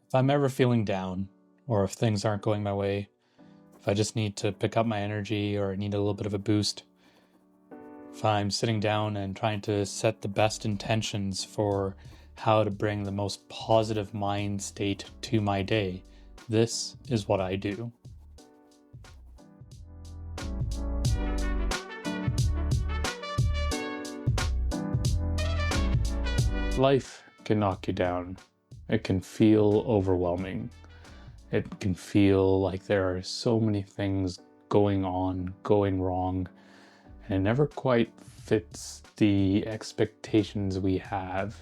If I'm ever feeling down, or if things aren't going my way, if I just need to pick up my energy or I need a little bit of a boost, if I'm sitting down and trying to set the best intentions for how to bring the most positive mind state to my day, this is what I do. Life can knock you down. It can feel overwhelming. It can feel like there are so many things going on, going wrong, and it never quite fits the expectations we have.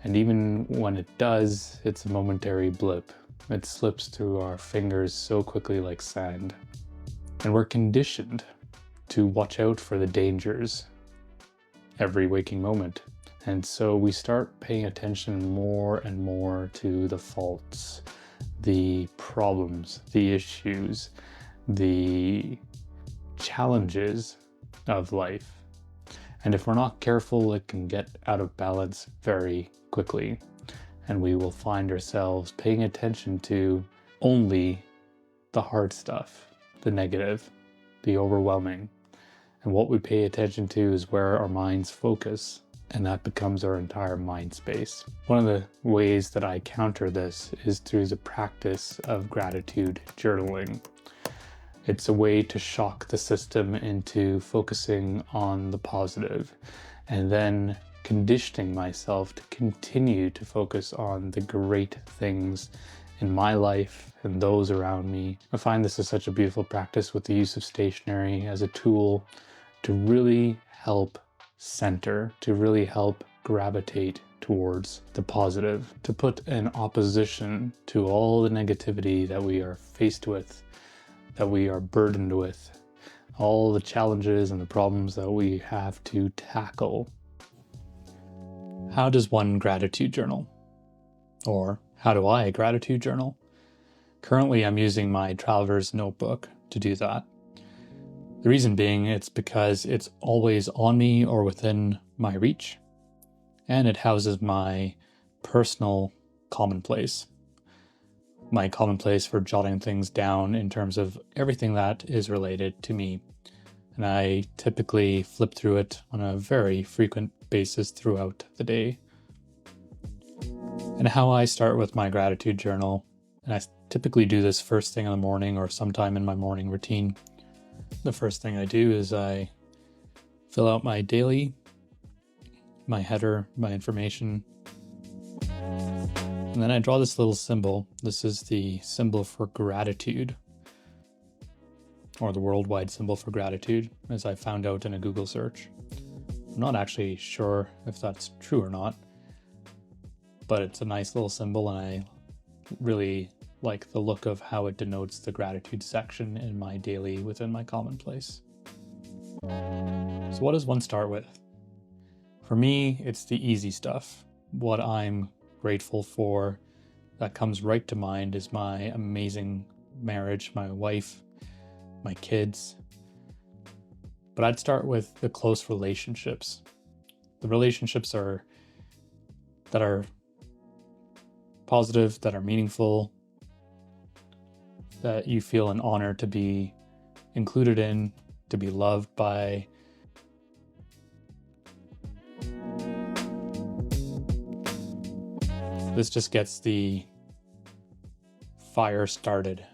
And even when it does, it's a momentary blip. It slips through our fingers so quickly like sand. And we're conditioned to watch out for the dangers every waking moment. And so we start paying attention more and more to the faults, the problems, the issues, the challenges of life. And if we're not careful, it can get out of balance very quickly. And we will find ourselves paying attention to only the hard stuff, the negative, the overwhelming. And what we pay attention to is where our minds focus, and that becomes our entire mind space. One of the ways that I counter this is through the practice of gratitude journaling. It's a way to shock the system into focusing on the positive and then conditioning myself to continue to focus on the great things in my life and those around me. I find this is such a beautiful practice with the use of stationery as a tool to really help center, to really help gravitate towards the positive, to put an opposition to all the negativity that we are faced with, that we are burdened with, all the challenges and the problems that we have to tackle. How does one gratitude journal? Or how do I gratitude journal? Currently, I'm using my traveler's notebook to do that. The reason being, it's because it's always on me or within my reach, and it houses my personal commonplace. My commonplace for jotting things down in terms of everything that is related to me. And I typically flip through it on a very frequent basis throughout the day. And how I start with my gratitude journal, and I typically do this first thing in the morning or sometime in my morning routine. The first thing I do is I fill out my daily, my header, my information, and then I draw this little symbol. This is the symbol for gratitude, or the worldwide symbol for gratitude, as I found out in a Google search. I'm not actually sure if that's true or not, but it's a nice little symbol, and I really like the look of how it denotes the gratitude section in my daily within my commonplace. So what does one start with? For me, it's the easy stuff. What I'm grateful for that comes right to mind is my amazing marriage, my wife, my kids. But I'd start with the close relationships. The relationships that are positive, that are meaningful, that you feel an honor to be included in, to be loved by. This just gets the fire started.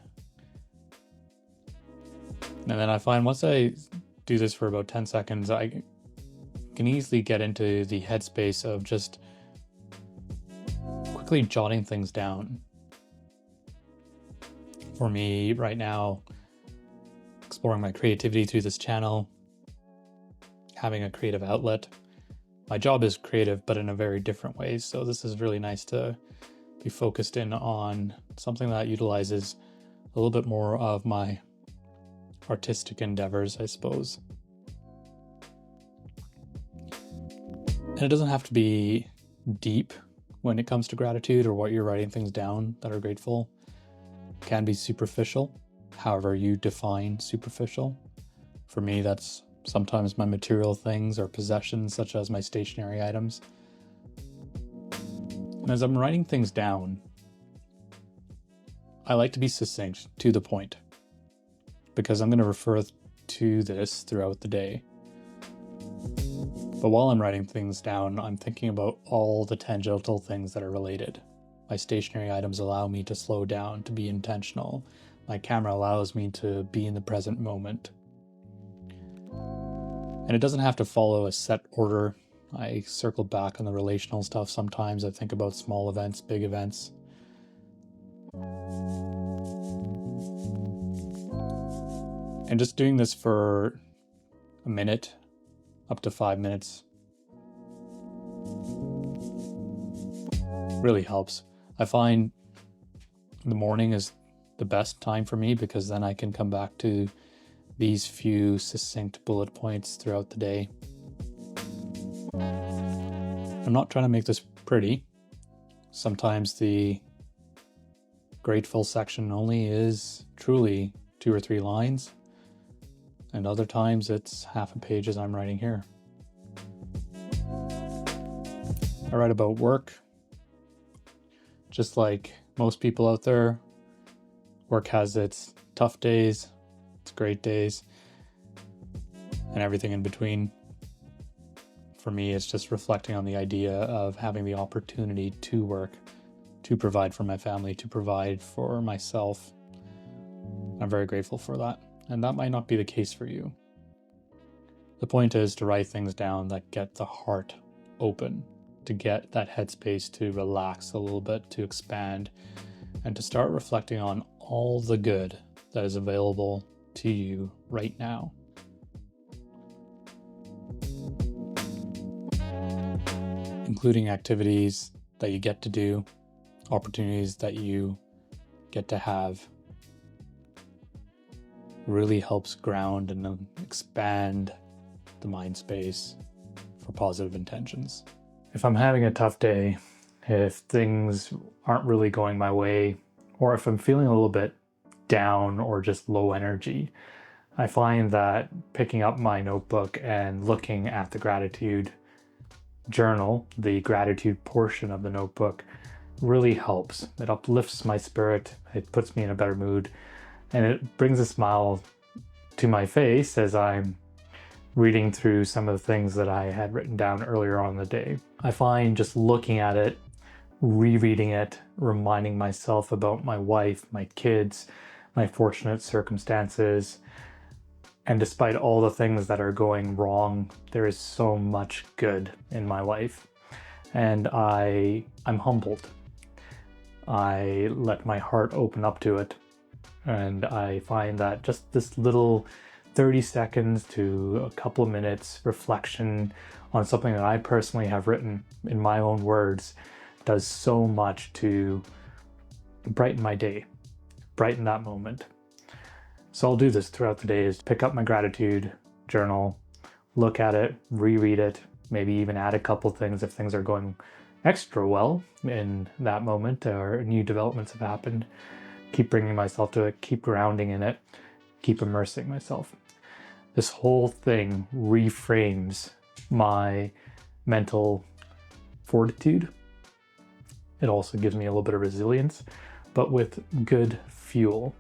And then I find once I do this for about 10 seconds, I can easily get into the headspace of just quickly jotting things down. For me right now, exploring my creativity through this channel, having a creative outlet. My job is creative, but in a very different way. So this is really nice to be focused in on something that utilizes a little bit more of my artistic endeavors, I suppose. And it doesn't have to be deep when it comes to gratitude or what you're writing things down that are grateful. It can be superficial, however you define superficial. For me, that's sometimes my material things or possessions, such as my stationery items. And as I'm writing things down, I like to be succinct, to the point, because I'm going to refer to this throughout the day. But while I'm writing things down, I'm thinking about all the tangential things that are related. My stationary items allow me to slow down, to be intentional. My camera allows me to be in the present moment. And it doesn't have to follow a set order. I circle back on the relational stuff sometimes. I think about small events, big events. And just doing this for a minute, up to 5 minutes, really helps. I find the morning is the best time for me because then I can come back to these few succinct bullet points throughout the day. I'm not trying to make this pretty. Sometimes the grateful section only is truly 2 or 3 lines, and other times it's half a page as I'm writing here. I write about work. Just like most people out there, work has its tough days, its great days, and everything in between. For me, it's just reflecting on the idea of having the opportunity to work, to provide for my family, to provide for myself. I'm very grateful for that, and that might not be the case for you. The point is to write things down that get the heart open, to get that headspace to relax a little bit, to expand, and to start reflecting on all the good that is available to you right now. Including activities that you get to do, opportunities that you get to have, really helps ground and expand the mind space for positive intentions. If I'm having a tough day, if things aren't really going my way, or if I'm feeling a little bit down or just low energy, I find that picking up my notebook and looking at the gratitude journal, the gratitude portion of the notebook, really helps. It uplifts my spirit, it puts me in a better mood, and it brings a smile to my face as I'm reading through some of the things that I had written down earlier on in the day. I find just looking at it, rereading it, reminding myself about my wife, my kids, my fortunate circumstances, and despite all the things that are going wrong, there is so much good in my life. And I'm humbled. I let my heart open up to it. And I find that just this little 30 seconds to a couple of minutes reflection on something that I personally have written in my own words does so much to brighten my day, brighten that moment. So I'll do this throughout the day, is pick up my gratitude journal, look at it, reread it, maybe even add a couple things if things are going extra well in that moment or new developments have happened. Keep bringing myself to it, keep grounding in it, keep immersing myself. This whole thing reframes my mental fortitude. It also gives me a little bit of resilience, but with good fuel.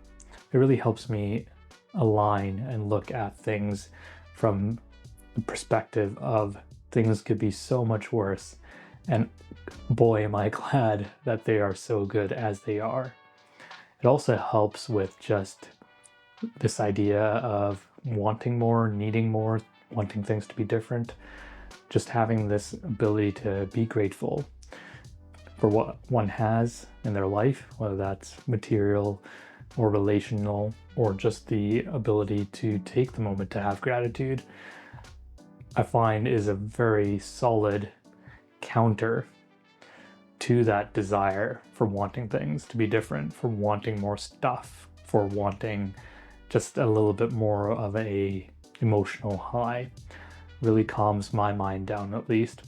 It really helps me align and look at things from the perspective of things could be so much worse. And boy, am I glad that they are so good as they are. It also helps with just this idea of wanting more, needing more, wanting things to be different. Just having this ability to be grateful for what one has in their life, whether that's material or relational, or just the ability to take the moment to have gratitude, I find is a very solid counter to that desire for wanting things to be different, for wanting more stuff, for wanting just a little bit more of a emotional high. Really calms my mind down, at least.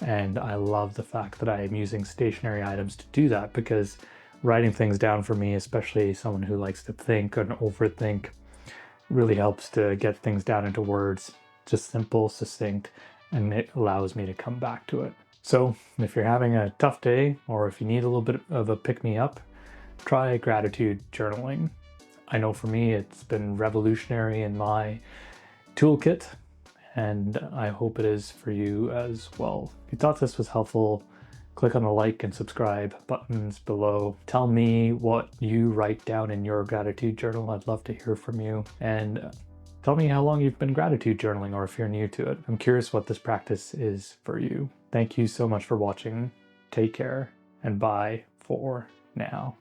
And I love the fact that I am using stationary items to do that, because writing things down for me, especially someone who likes to think and overthink, really helps to get things down into words, just simple, succinct, and it allows me to come back to it. So if you're having a tough day, or if you need a little bit of a pick-me-up, try gratitude journaling. I know for me it's been revolutionary in my toolkit, and I hope it is for you as well. If you thought this was helpful, click on the like and subscribe buttons below. Tell me what you write down in your gratitude journal. I'd love to hear from you. And tell me how long you've been gratitude journaling or if you're new to it. I'm curious what this practice is for you. Thank you so much for watching. Take care and bye for now.